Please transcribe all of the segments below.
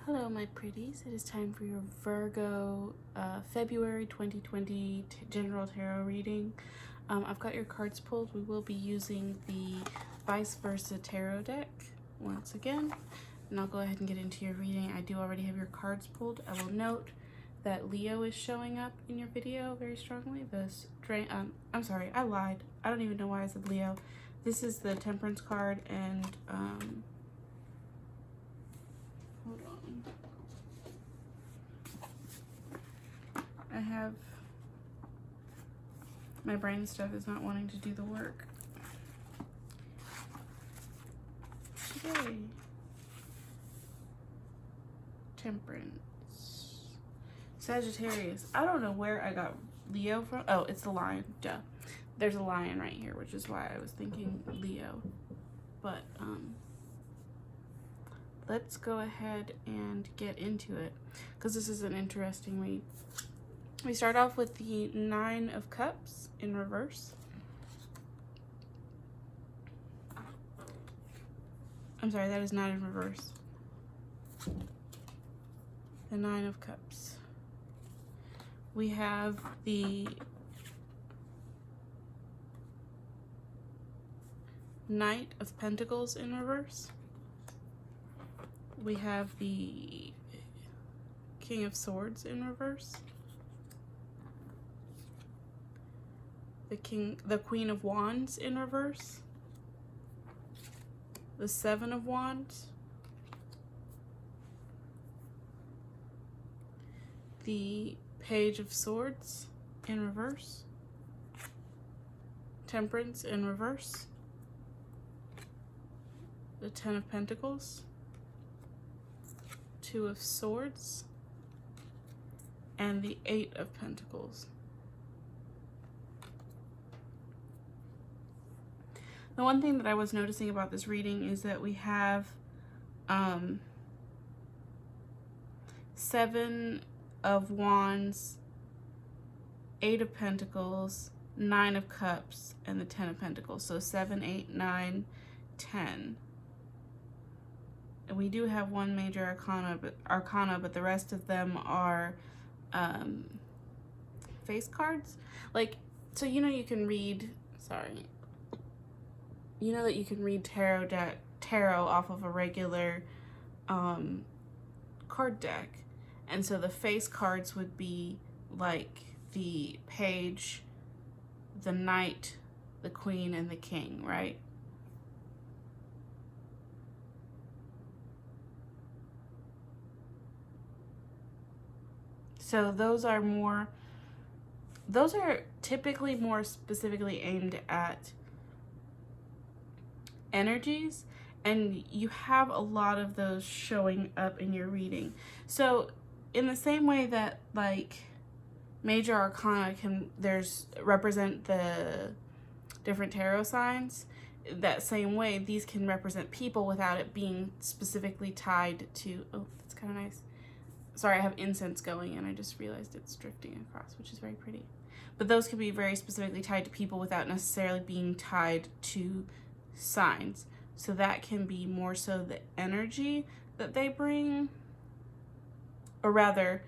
Hello my pretties, it is time for your Virgo February 2020 General Tarot reading. I've got your cards pulled. We will be using the Vice Versa Tarot deck once again, and I'll go ahead and get into your reading. I do already have your cards pulled. I will note that Leo is showing up in your video very strongly. I'm sorry, I lied. I don't even know why I said Leo. This is the Temperance card, and hold on. I have my brain stuff is not wanting to do the work today. Temperance, Sagittarius. I don't know where I got Leo from. Oh, it's the lion. Duh. There's a lion right here, which is why I was thinking Leo. But let's go ahead and get into it, because this is an interesting read. We start off with the Nine of Cups in reverse. I'm sorry, that is not in reverse. The Nine of Cups. We have the Knight of Pentacles in reverse. We have the King of Swords in reverse. The Queen of Wands in reverse. The Seven of Wands. The Page of Swords in reverse. Temperance in reverse. The Ten of Pentacles. Two of Swords. And the Eight of Pentacles. The one thing that I was noticing about this reading is that we have Seven of Wands, Eight of Pentacles, Nine of Cups, and the Ten of Pentacles. So 7, 8, 9, 10. And we do have one major arcana, but the rest of them are face cards. Like, so you know you can read, sorry. You know that you can read tarot off of a regular card deck. And so the face cards would be like the Page, the Knight, the Queen, and the King, right? So those are typically more specifically aimed at energies, and you have a lot of those showing up in your reading. So in the same way that like major arcana can represent the different tarot signs, that same way these can represent people without it being specifically tied to, oh, that's kind of nice. Sorry, I have incense going and I just realized it's drifting across, which is very pretty. But those can be very specifically tied to people without necessarily being tied to signs. So that can be more so the energy that they bring, or rather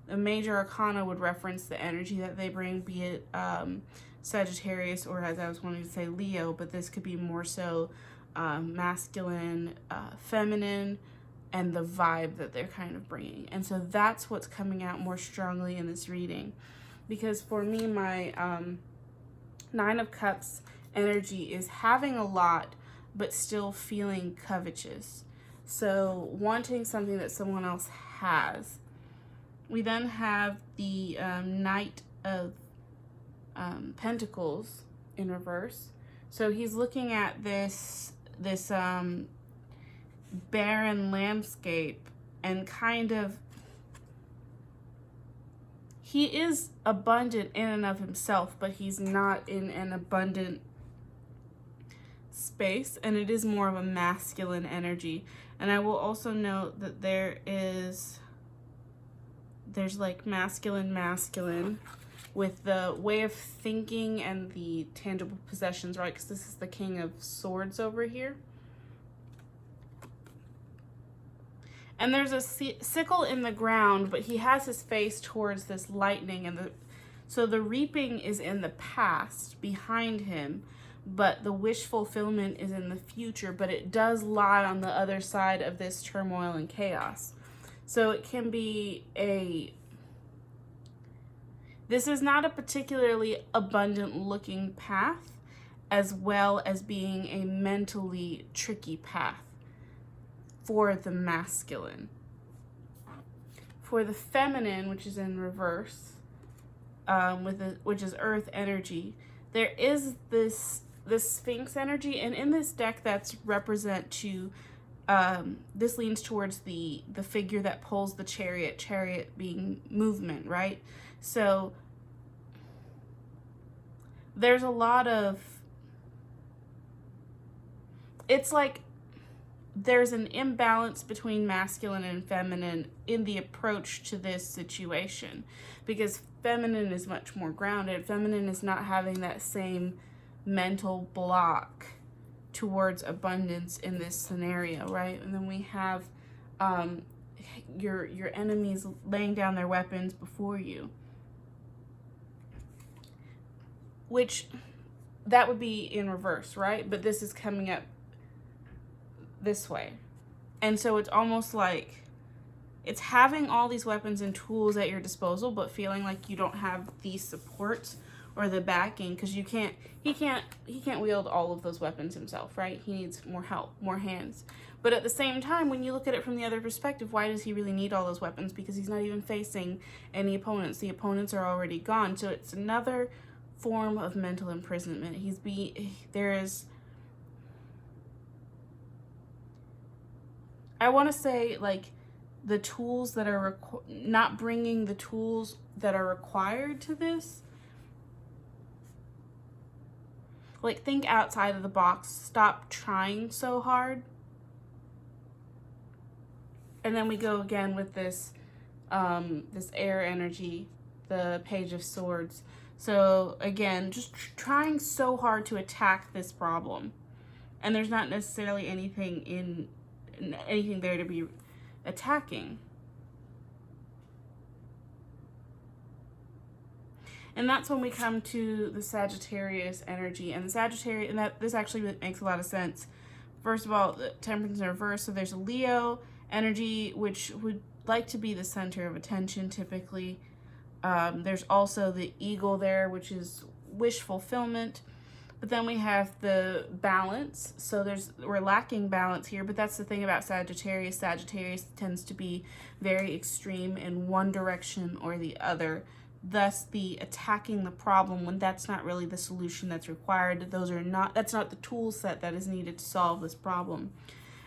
the major arcana would reference the energy that they bring, be it Sagittarius, or as I was wanting to say Leo, but this could be more so masculine, feminine, and the vibe that they're kind of bringing. And so that's what's coming out more strongly in this reading, because for me, my Nine of Cups energy is having a lot but still feeling covetous, so wanting something that someone else has. We then have the Knight of Pentacles in reverse. So he's looking at this barren landscape, and kind of, he is abundant in and of himself, but he's not in an abundant space, and it is more of a masculine energy. And I will also note that there's like masculine with the way of thinking and the tangible possessions, right? Because this is the King of Swords over here. And there's a sickle in the ground, but he has his face towards this lightning, and so the reaping is in the past behind him, but the wish fulfillment is in the future, but it does lie on the other side of this turmoil and chaos. So it can be this is not a particularly abundant looking path, as well as being a mentally tricky path for the masculine. For the feminine, which is in reverse, which is earth energy, there is this Sphinx energy, and in this deck that's represent to this leans towards the figure that pulls the chariot being movement, right? So there's a lot of, it's like there's an imbalance between masculine and feminine in the approach to this situation, because feminine is much more grounded. Feminine is not having that same mental block towards abundance in this scenario, right? And then we have your enemies laying down their weapons before you, which that would be in reverse, right? But this is coming up this way. And so it's almost like it's having all these weapons and tools at your disposal, but feeling like you don't have the support or the backing, because he can't wield all of those weapons himself, right? He needs more help, more hands. But at the same time, when you look at it from the other perspective, why does he really need all those weapons? Because he's not even facing any opponents. The opponents are already gone. So it's another form of mental imprisonment. I want to say, like, the tools that are not bringing the tools that are required to this. Like, think outside of the box. Stop trying so hard. And then we go again with this this air energy, the Page of Swords. So again, just trying so hard to attack this problem, and there's not necessarily anything there to be attacking. And that's when we come to the Sagittarius energy, and the Sagittarius, and this actually makes a lot of sense. First of all, the Temperance in reverse, so there's a Leo energy, which would like to be the center of attention typically. There's also the eagle there, which is wish fulfillment. But then we have the balance. So we're lacking balance here, but that's the thing about Sagittarius. Sagittarius tends to be very extreme in one direction or the other. Thus, the attacking the problem when that's not really the solution that's required. That's not the tool set that is needed to solve this problem.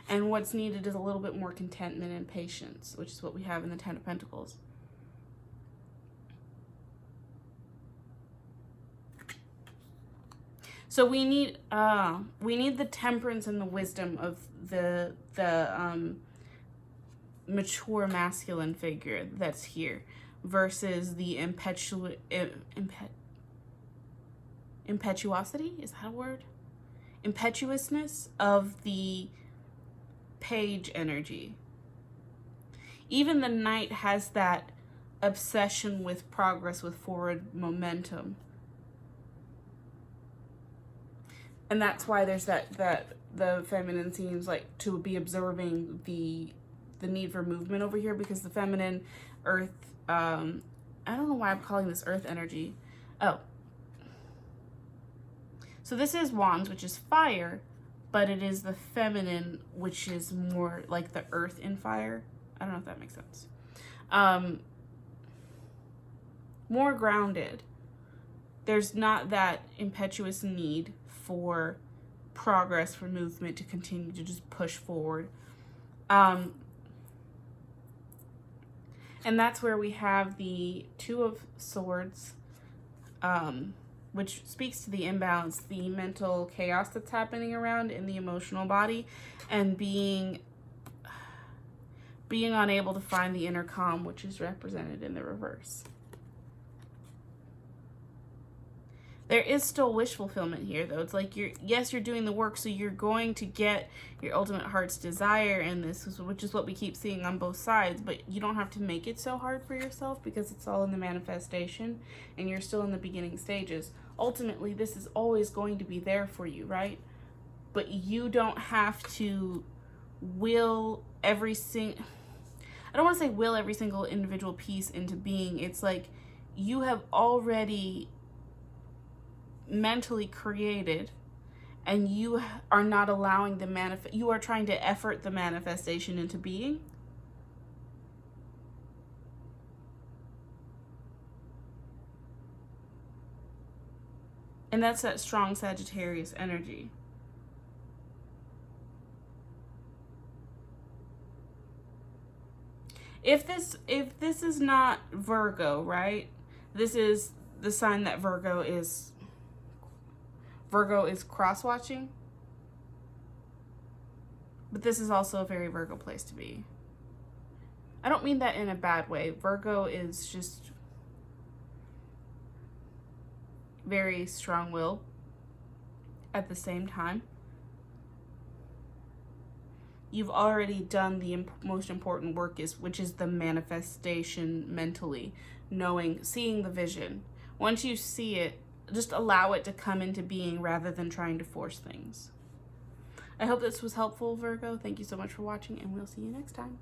And what's needed is a little bit more contentment and patience, which is what we have in the Ten of Pentacles. So we need the temperance and the wisdom of the mature masculine figure that's here, versus the impetuosity, is that a word? Impetuousness of the Page energy. Even the Knight has that obsession with progress, with forward momentum. And that's why there's that the feminine seems like to be observing the need for movement over here, because the feminine earth, I don't know why I'm calling this earth energy. Oh. So this is wands, which is fire, but it is the feminine, which is more like the earth in fire. I don't know if that makes sense. More grounded. There's not that impetuous need for progress, for movement, to continue to just push forward. And that's where we have the Two of Swords, which speaks to the imbalance, the mental chaos that's happening around in the emotional body, and being unable to find the inner calm, which is represented in the reverse. There is still wish fulfillment here, though. It's like you're doing the work, so you're going to get your ultimate heart's desire, and which is what we keep seeing on both sides. But you don't have to make it so hard for yourself, because it's all in the manifestation, and you're still in the beginning stages. Ultimately, this is always going to be there for you, right? But you don't have to will every single... I don't want to say will every single individual piece into being. It's like you have already mentally created, and you are not allowing the you are trying to effort the manifestation into being. And that's that strong Sagittarius energy. If this is not Virgo, right? This is the sign that Virgo is cross-watching. But this is also a very Virgo place to be. I don't mean that in a bad way. Virgo is just very strong-willed at the same time. You've already done the most important work, which is the manifestation mentally, seeing the vision. Once you see it, just allow it to come into being rather than trying to force things. I hope this was helpful, Virgo. Thank you so much for watching, and we'll see you next time.